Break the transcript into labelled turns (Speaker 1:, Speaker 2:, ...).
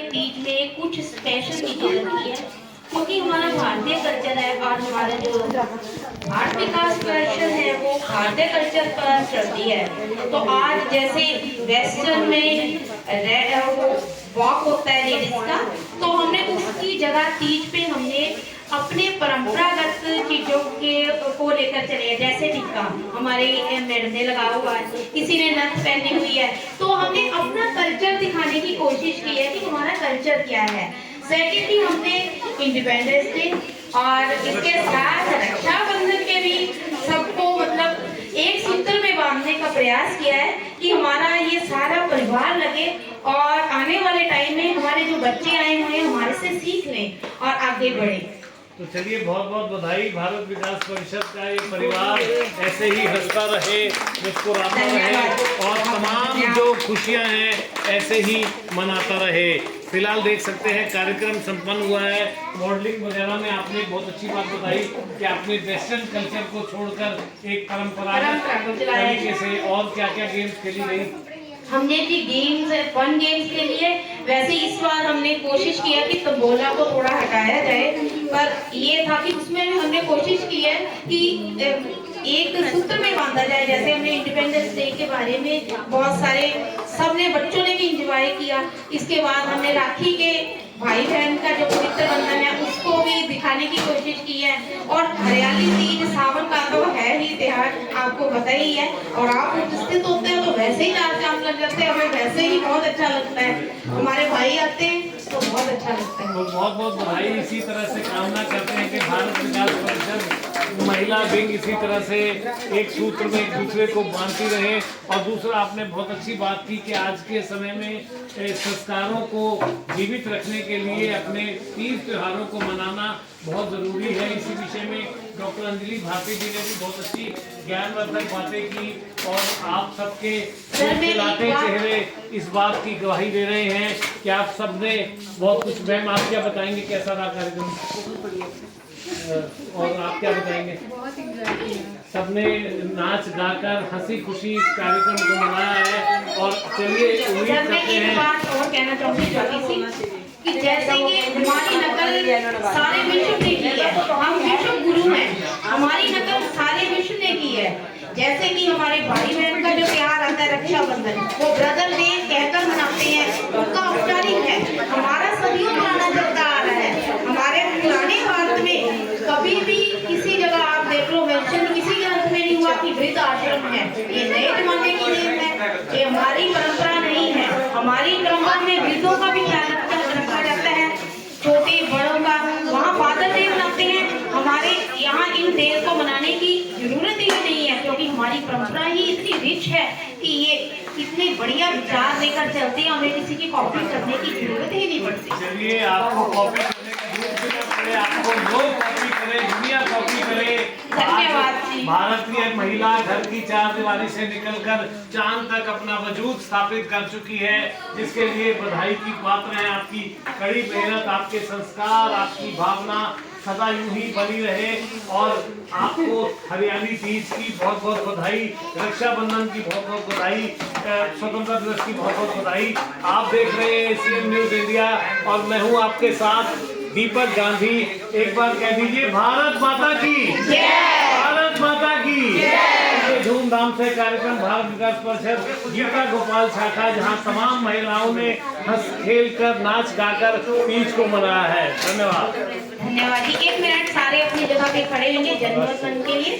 Speaker 1: तीज में कुछ स्पेशल चीजें रखी है, क्योंकि हमारा भारतीय कल्चर है और हमारा जो आर्ट विकास परिषद है वो भारतीय कल्चर पर चलती है। तो आज जैसे वेस्टर्न में वॉक होता है लेडीज का, तो हमने उसकी जगह तीज पे हमने अपने परंपरागत चीजों के को लेकर चले, जैसे टिक्का हमारे मैडम ने लगा हुआ है, किसी ने नथ पहनी हुई है, तो हमने अपना कल्चर दिखाने की कोशिश की है कि हमारा कल्चर क्या है। सेकेंडली हमने इंडिपेंडेंस डे और इसके साथ रक्षाबंधन के भी सबको मतलब एक सूत्र में बांधने का प्रयास किया है कि हमारा ये सारा परिवार लगे और आने वाले टाइम में हमारे जो बच्चे आए हुए हैं हमारे से सीख लें और आगे बढ़े।
Speaker 2: तो चलिए, बहुत बहुत बधाई। भारत विकास परिषद का ये परिवार ऐसे ही हंसता रहे, मुस्कुराता रहे और तमाम जो खुशियां हैं ऐसे ही मनाता रहे। फिलहाल देख सकते हैं कार्यक्रम संपन्न हुआ है। मॉडलिंग वगैरह में आपने बहुत अच्छी बात बताई कि आपने वेस्टर्न कल्चर को छोड़कर एक परंपरागत तरीके से और क्या क्या गेम्स खेली गई।
Speaker 1: हमने भी गेम्स फन गेम्स के लिए वैसे इस बार हमने कोशिश किया कि तंबोला को थोड़ा हटाया जाए, पर ये था कि उसमें भी हमने कोशिश की है कि एक सूत्र में बांधा जाए। जैसे हमने इंडिपेंडेंस डे के बारे में बहुत सारे सबने बच्चों ने भी इंजॉय किया। इसके बाद हमने राखी के भाई बहन का जो पवित्र बंधन है उसको भी दिखाने की कोशिश की है। और हरियाली तीज सावन का तो है ही त्योहार, आपको पता ही है, और आप उपस्थित होते हैं तो वैसे ही चार चांद लग जाते हैं, हमें वैसे ही बहुत अच्छा लगता है। हमारे भाई आते हैं तो बहुत अच्छा लगता है।
Speaker 2: तो बहुत बहुत बधाई। इसी तरह से कामना करते हैं कि भारत विकास परिषद महिला विंग इसी तरह से एक सूत्र में एक दूसरे को बांधती रहे। और दूसरा, आपने बहुत अच्छी बात की कि आज के समय में संस्कारों को जीवित रखने के लिए अपने तीज त्योहारों को मनाना बहुत ज़रूरी है। इसी विषय में डॉक्टर अंजलि भारती जी ने भी बहुत अच्छी ज्ञानवर्धक बातें की और आप सबके खिलाते चेहरे इस बात की गवाही दे रहे हैं कि आप सबने बहुत कुछ। मैम, आप क्या बताएंगे, कैसा रहा कार्यक्रम? और आप क्या बताएंगे? सबने नाच गाकर हंसी खुशी इस कार्यक्रम को मनाया है। और चलिए, उम्मीद करते हैं।
Speaker 1: बात और कहना चाहूंगी छोटी सी कि जैसे कि हमारी नकल सारे विश्व ने की है, हम विश्व गुरु हैं, हमारी नकल सारे विश्व ने की है। जैसे कि हमारे भाई बहन का जो त्योहार आता है रक्षाबंधन, वो ब्रदर डे कहकर मनाते हैं, उनका औपचारिक है। हमारा सदियों पुराना चलता आ रहा है। हमारे पुराने भारत में कभी भी किसी जगह आप देख लो मेंशन किसी ग्रंथ में नहीं हुआ कि वृद्ध आश्रम है। ये नए जमाने की देन है, ये हमारी परंपरा नहीं है। हमारी परंपरा में वृद्धों का भी ख्याल रखा जाता है, छोटे बड़ों का। वहाँ फादर डे मनाते हैं, हमारे यहाँ इन डे को मनाने की जरूरत ही नहीं है, क्योंकि हमारी परंपरा ही इतनी रिच है कि ये इतने बढ़िया विचार लेकर चलते हैं, हमें किसी की कॉपी करने की जरूरत ही नहीं पड़ती।
Speaker 2: चलिए, आपको कॉपी करने का जरूरत भी न पड़े, आपको लोग कॉपी करें, दुनिया कॉपी करे।
Speaker 1: धन्यवाद जी।
Speaker 2: भारतीय महिला घर की चार दीवारी से निकलकर चांद तक अपना वजूद स्थापित कर चुकी है, जिसके लिए बधाई की पात्र हैं। आपकी कड़ी मेहनत, आपके संस्कार, आपकी भावना सदा यूं ही बनी रहे। और आपको हरियाली तीज की बहुत बहुत बधाई, रक्षाबंधन की बहुत बहुत बधाई, स्वतंत्रता दिवस की बहुत बहुत बधाई। आप देख रहे हैं सीएम न्यूज इंडिया और मैं हूं आपके साथ दीपक गांधी। एक बार कह दीजिए, भारत माता की जय, भारत माता की जय। धूमधाम से कार्यक्रम भारत विकास परिषद गीता गोपाल शाखा, जहां तमाम महिलाओं ने हंस खेल कर नाच गाकर तीज को मनाया है। धन्यवाद।
Speaker 1: धन्यवाद जी। 1 मिनट सारे अपनी जगह पे खड़े होंगे जन्मोत्सव के लिए।